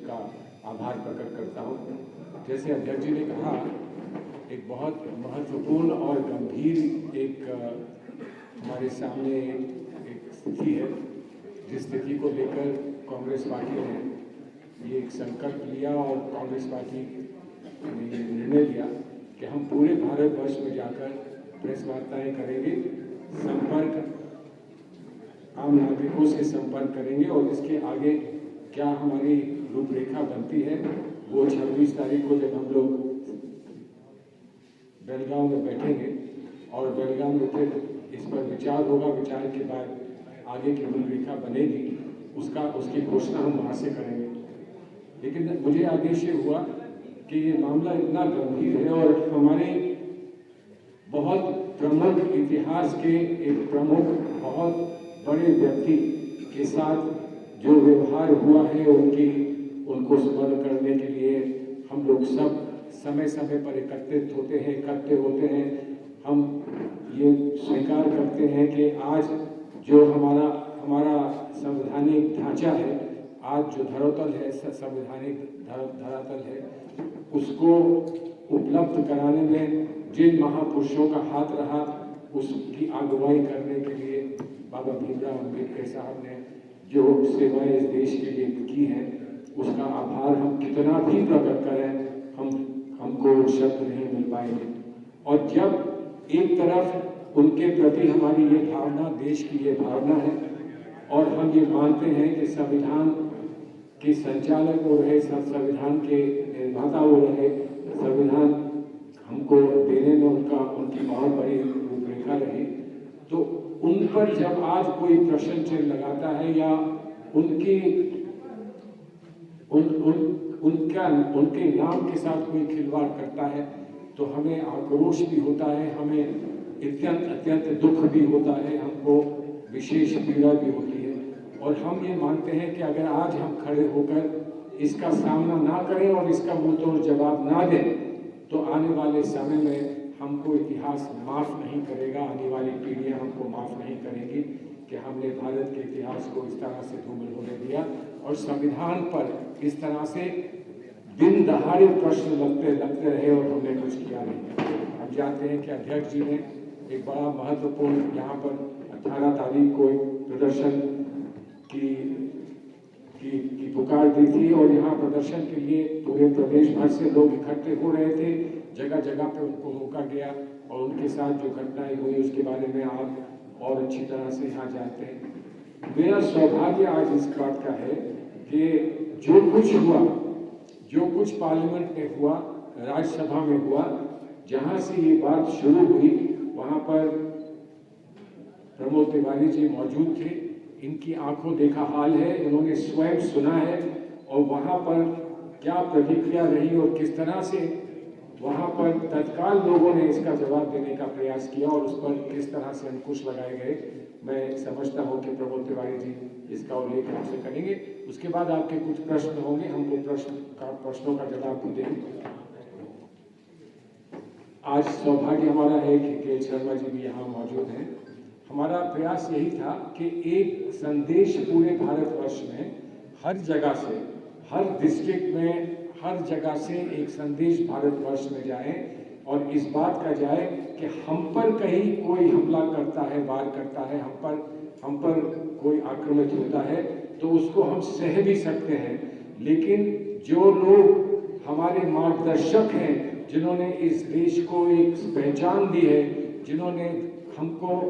उसका आभार प्रकट करता हूँ। जैसे अध्यक्ष जी ने कहा, एक बहुत महत्वपूर्ण और गंभीर एक हमारे सामने एक स्थिति है, जिस स्थिति को लेकर कांग्रेस पार्टी ने ये एक संकल्प लिया और कांग्रेस पार्टी ने ये निर्णय लिया कि हम पूरे भारतवर्ष में जाकर प्रेस वार्ताएं करेंगे, संपर्क आम नागरिकों से संपर्क करेंगे और इसके आगे क्या हमारी रूपरेखा बनती है वो 26 तारीख को जब हम लोग बेलगांव में बैठेंगे और बेलगांव में फिर इस पर विचार होगा, विचार के बाद आगे की रूपरेखा बनेगी, उसकी घोषणा हम वहाँ से करेंगे। लेकिन मुझे आदेश ये हुआ कि ये मामला इतना गंभीर है और हमारे बहुत प्रमुख इतिहास के एक प्रमुख बहुत बड़े व्यक्ति के साथ जो व्यवहार हुआ है उनको स्मरण करने के लिए हम लोग सब समय समय पर एकत्रित होते हैं, इकट्ठे होते हैं। हम ये स्वीकार करते हैं कि आज जो हमारा संवैधानिक ढांचा है, आज जो धरातल है, संवैधानिक धरातल है, उसको उपलब्ध कराने में जिन महापुरुषों का हाथ रहा, उसकी अगुवाई करने के लिए बाबा भीमराव अम्बेडकर साहब ने जो सेवाएं इस देश के लिए की हैं, उसका आभार हम कितना भी प्रकट करें, हमको शब्द नहीं मिल पाएंगे। और जब एक तरफ उनके प्रति हमारी ये भावना, देश की ये भावना है और हम ये मानते हैं कि संविधान के संचालक वो रहे, संविधान के निर्माता वो रहे, संविधान हमको देने में उनकी बहुत बड़ी रूपरेखा रही, तो उन पर जब आज कोई प्रश्न चिन्ह लगाता है या उनके नाम के साथ कोई खिलवाड़ करता है, तो हमें आक्रोश भी होता है, हमें अत्यंत दुख भी होता है, हमको विशेष पीड़ा भी होती है। और हम ये मानते हैं कि अगर आज हम खड़े होकर इसका सामना ना करें और इसका मुंहतोड़ जवाब ना दें, तो आने वाले समय में हमको इतिहास माफ़ नहीं करेगा, आने वाली पीढ़ियां हमको माफ़ नहीं करेंगी कि हमने भारत के इतिहास को इस तरह से धूमिल होने दिया और संविधान पर इस तरह से दिन दहाड़े प्रश्न लगते रहे और हमने कुछ किया नहीं। हम जानते हैं कि अध्यक्ष जी ने एक बड़ा महत्वपूर्ण यहाँ पर 18 तारीख को प्रदर्शन की पुकार दी थी और यहाँ प्रदर्शन के लिए पूरे प्रदेश भर से लोग इकट्ठे हो रहे थे। जगह जगह पे उनको रोका गया और उनके साथ जो घटनाएं हुई उसके बारे में आप और अच्छी तरह से यहाँ जानते हैं। मेरा सौभाग्य आज इस बात का है कि जो कुछ पार्लियामेंट में हुआ, राज्यसभा में हुआ, जहाँ से ये बात शुरू हुई वहाँ पर प्रमोद तिवारी जी मौजूद थे। इनकी आंखों देखा हाल है, इन्होंने स्वयं सुना है और वहाँ पर क्या प्रतिक्रिया रही और किस तरह से वहाँ पर तत्काल लोगों ने इसका जवाब देने का प्रयास किया और उस पर किस तरह से अंकुश लगाए गए। मैं समझता हूँ कि प्रमोद तिवारी जी इसका उल्लेख आपसे करेंगे। उसके बाद आपके कुछ प्रश्न होंगे, हमको प्रश्नों का जवाब भी देंगे। आज सौभाग्य हमारा है कि के शर्मा जी भी यहाँ मौजूद हैं। हमारा प्रयास यही था कि एक संदेश पूरे भारतवर्ष में हर जगह से, हर डिस्ट्रिक्ट में, हर जगह से एक संदेश भारतवर्ष में जाए और इस बात का जाए कि हम पर कहीं कोई हमला करता है, वार करता है, हम पर कोई आक्रमित होता है, तो उसको हम सह भी सकते हैं। लेकिन जो लोग हमारे मार्गदर्शक हैं, जिन्होंने इस देश को एक पहचान दी है, जिन्होंने हमको